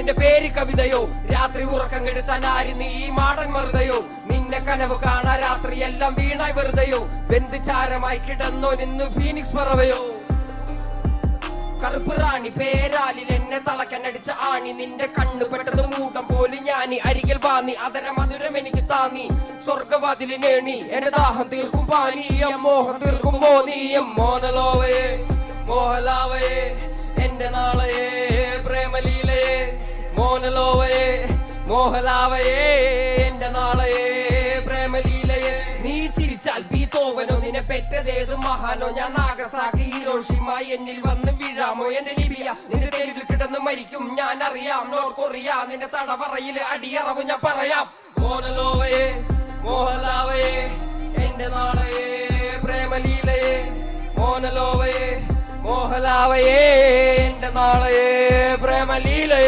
നിന്റെ പേര് കവിതയോ രാത്രി ഉറക്കം കെടുത്താൻ ആര് നീ മാടൻ മറുതയോ നിന്നെ കനവ് കാണാ രാത്രി എല്ലാം വീണായി വെറുതെയോ വെന്ത് ചാരമായി കിടന്നോ നിന്ന് ഫീനിക്സ് പറവയോ കറുപ്പ് റാണി പേരാലിൽ എന്നെ തളക്കനടിച്ച ആണി നിന്റെ കണ്ണു പെട്ടത് മൂടം പോലും ഞാനി അരികിൽ വാന്നി അതര മധുരം എനിക്ക് താന്നി സ്വർഗവാതിലിനേണി എന്റെ ദാഹം തീർക്കും പാനീയം മോഹം തീർക്കും മോനീയം മോനലോവയെ മോഹലാവയെ എന്റെ നാളയെ പ്രേമലീലയെ മോനലോവയെ മോഹലാവയെ എന്റെ നാളയെ പ്രേമലീലയെ നീ ചിരിച്ചാൽ ബീതോവനോ നിന്നെ പെറ്റതേത് മഹാനോ ഞാൻ നാഗസാക്കി ഹിരോഷിമ എന്നിൽ വന്ന് വീഴാമോ എന്റെ ലിബിയ നിന്റെ തെരുവിൽ കിടന്ന് മരിക്കും ഞാൻ അറിയാം നോർത്ത് കൊറിയ നിന്റെ തടവറയില് അടിയറവ് ഞാൻ പറയാം മോനലോവയെ മോഹലാവയെ എന്റെ നാളയെ പ്രേമലീലയെ മോനലോവയെ മോഹലാവയെ എന്റെ നാളയെ പ്രേമലീലയെ